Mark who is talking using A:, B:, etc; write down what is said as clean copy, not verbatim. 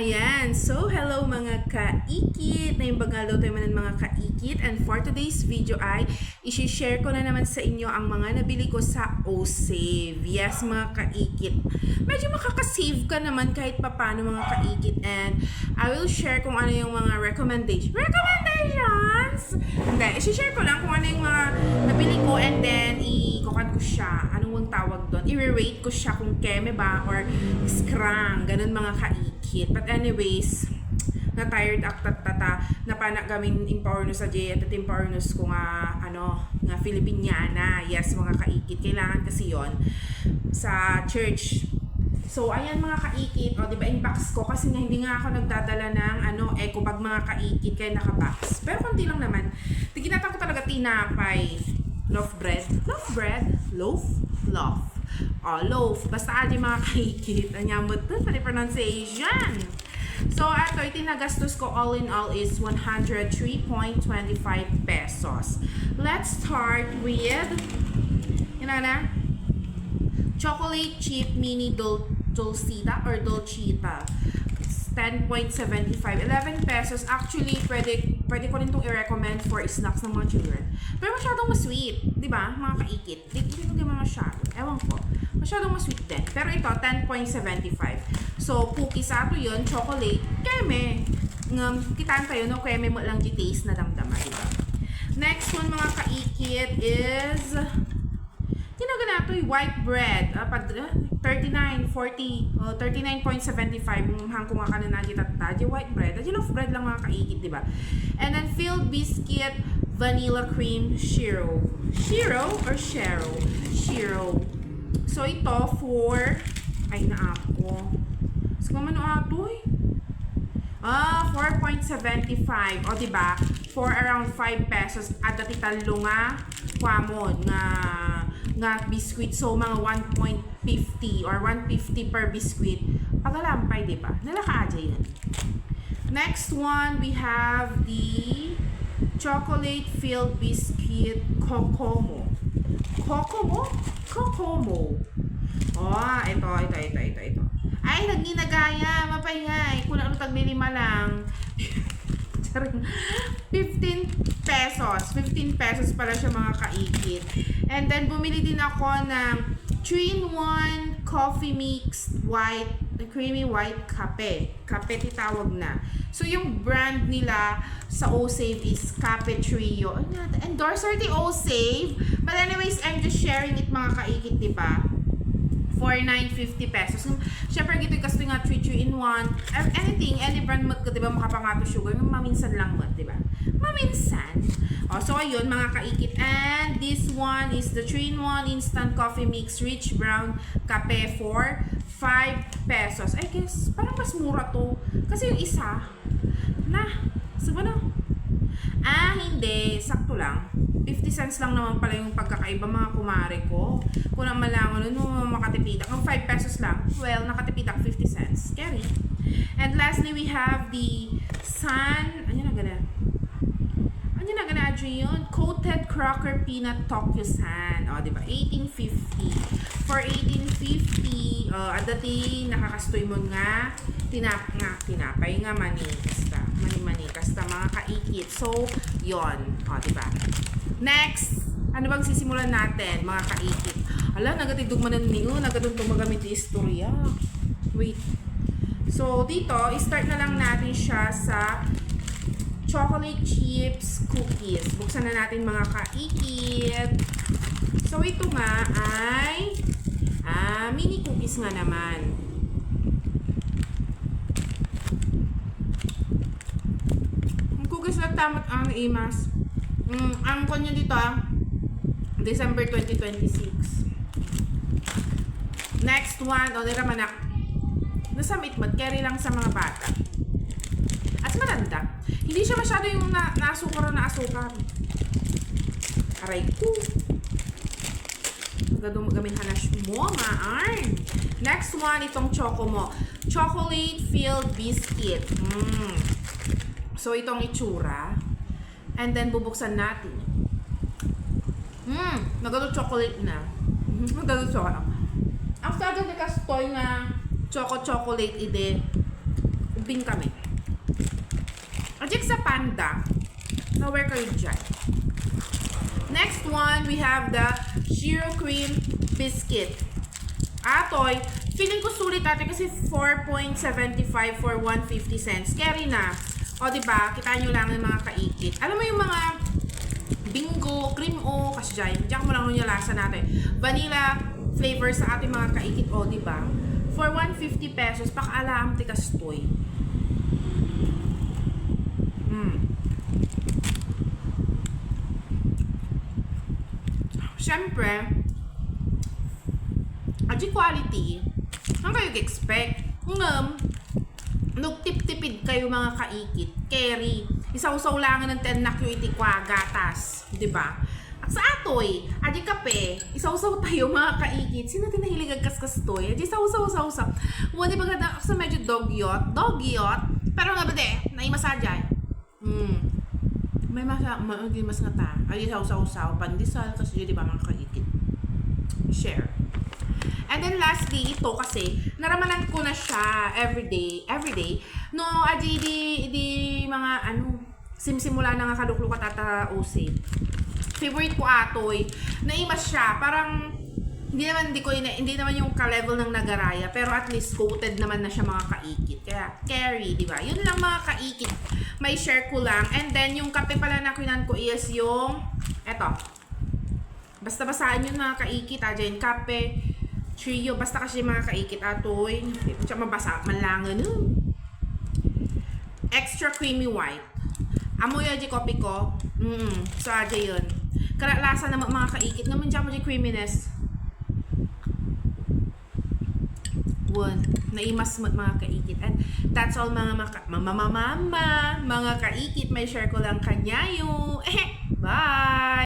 A: Ayan, so hello mga kaikit! Naimbagal tayo man ng mga kaikit, and for today's video ay isi-share ko na naman sa inyo ang mga nabili ko sa OSave. Yes mga kaikit, medyo makakasave ka naman kahit papano mga kaikit, and I will share kung ano yung mga recommendations? Hindi, isi-share ko lang kung ano yung mga nabili ko, and then i-kukan ko siya. Anong tawag doon? I-rate ko siya kung keme ba or skrang, ganun mga kaikit. But anyways, na-tired tata na panak gamin empowernos sa J at empowernos ko nga nga Filipiniana. Yes mga kaikit, kailangan kasi yon sa church. So ayan mga kaikit, o diba in-box ko kasi nga hindi nga ako nagdadala ng eco bag mga kaikit kaya naka-box. Pero konti lang naman. Tiginatan ko talaga tinapay, loaf bread, loaf. Loaf. Basta adi mga kaikit. Anyamot to, pali pronunciation. So, ato, itinagastos ko all in all is 103.25 pesos. Let's start with, chocolate chip mini Dolcita or Dolcita. 10.75. 11 pesos. Actually, pwede ko rin itong i-recommend for snacks ng mga children. Pero masyadong masweet. Diba, mga kaikit? Hindi ko naman masyado. Ewan ko. Masyadong masweet din. Pero ito, 10.75. So, cookies ato yun, chocolate, keme. Kitaan tayo, no? Keme mo lang di taste na damdama, diba? Next one, mga kaikit, is ito yung white bread. 39.40, 39.75 hangko nga ka na nakita di white bread. Di loaf bread lang mga kaikit, diba? And then filled biscuit, vanilla cream, shiro. So ito for, ay naako. So kung ano ato eh. 4.75. O diba? For around 5 pesos at datitalo nga kwamon nga biscuit. So mga 1.50 or 150 per biscuit. Pagalampay, diba? Nalaka-adya yun. Next one, we have the chocolate filled biscuit Kokomo. Ito. Ay, nagninagaya. Mapayay. Kung ano taglilima lang. 15 pesos pala siya mga kaikit. And then, bumili din ako ng 3-in-1 coffee mix creamy white kape. Kape titawag na. So, yung brand nila sa OSave is Kape Trio. Endorser the OSave. But anyways, I'm just sharing it mga kaikit, diba? For 9.50 pesos. Siyempre, gito kasi nga 3-in-1. Anything, any brand mo ka, diba, makapangato sugar. Yung maminsan lang mo, diba? Maminsan. So, ayun, mga kaikit. And this one is the 3-in-1 instant coffee mix rich brown kape for 5 pesos. I guess, parang mas mura to. Kasi yung isa, hindi. Sakto lang. 50 cents lang naman pala yung pagkakaiba mga kumare ko. Kung ang malangon, makatipitak. Kung 5 pesos lang, well, nakatipitak 50 cents. Scary. And lastly, we have the yun? Coated Cracker Peanut Tokyo San. O, diba? 18.50. For 18.50, adati, nakakastoy mo nga, tinapay nga, mani-kasta, mga kaikit. So, yon. O, diba? Next, ano bang sisimulan natin, mga kaikit? Ala, nagatidugmanan niyo, nagatong magamit di istorya. Wait. So, dito, start na lang natin siya sa chocolate chips cookies. Buksan na natin mga kaikit. So, ito nga ay mini cookies nga naman. Ang cookies na tamat ang imas. Ang kanya dito December 2026. Next one, niramanak. Nasamit mo, carry lang sa mga bata. At matanda. Hindi siya masyado yung naasukar na asukar. Aray ko. Gamin hanas mo, maan. Next one, itong choco mo. Chocolate filled biscuit. So, itong itsura. And then, bubuksan natin. Nagano chocolate na. Nagano chocolate. Ang sabi ni Kastoy na chocolate ide. Magbing kami. Ajik sa panda. Nowhere kayo dyan. Next one, we have the Zero Cream Biscuit. Atoy, feeling ko sulit ate kasi 4.75 for 150 cents. Carry na. O diba, kita nyo lang yung mga kaikit. Alam mo yung mga bingo, cream o, kasi dyan, diyan mo lang yung lasa natin. Vanilla flavor sa ating mga kaikit. O diba, for 150 pesos, pakaalam tikas toy. Siyempre, aji quality, ang kayo expect. Nagtip-tipid kayo mga kaikit, carry. Isaw-saw lang ng 10 na yung itikwa, gatas. Diba? At sa atoy, aji kape, isaw-saw tayo mga kaikit. Sino din nahilig agkas-kas toy? Aji saw-saw-saw-saw. Wala ba ganda sa medyo dogyot? Pero nga ba de, naimasadyan. May mas nga ta. Aji saw-saw-saw, pandesal, kasi di ba mga kaikit? Share. And then lastly, ito kasi, naramanan ko na siya everyday. No, aji di mga simsimula na nga kalukluk at OC. Favorite ko atoy. Naimas siya, parang hindi naman yung ka-level ng nagaraya, pero at least coated naman na siya mga kaikit. Kaya carry, di ba? Yun lang mga kaikit. May share ko lang. And then yung kape pala na kinan ko is yung eto. Basta basahan yun mga kaikit, aja yung kape. Trio, basta kasi mga kaikit atoy. Ito siya mabasa, malangan. Extra creamy white. Amoy aja kopi ko. So aja yun. Lasa naman mga kaikit. Naman dyan mo dyan creaminess. Naimas mga kaikit. And that's all mga kaikit. May share ko lang kanyayo. Bye!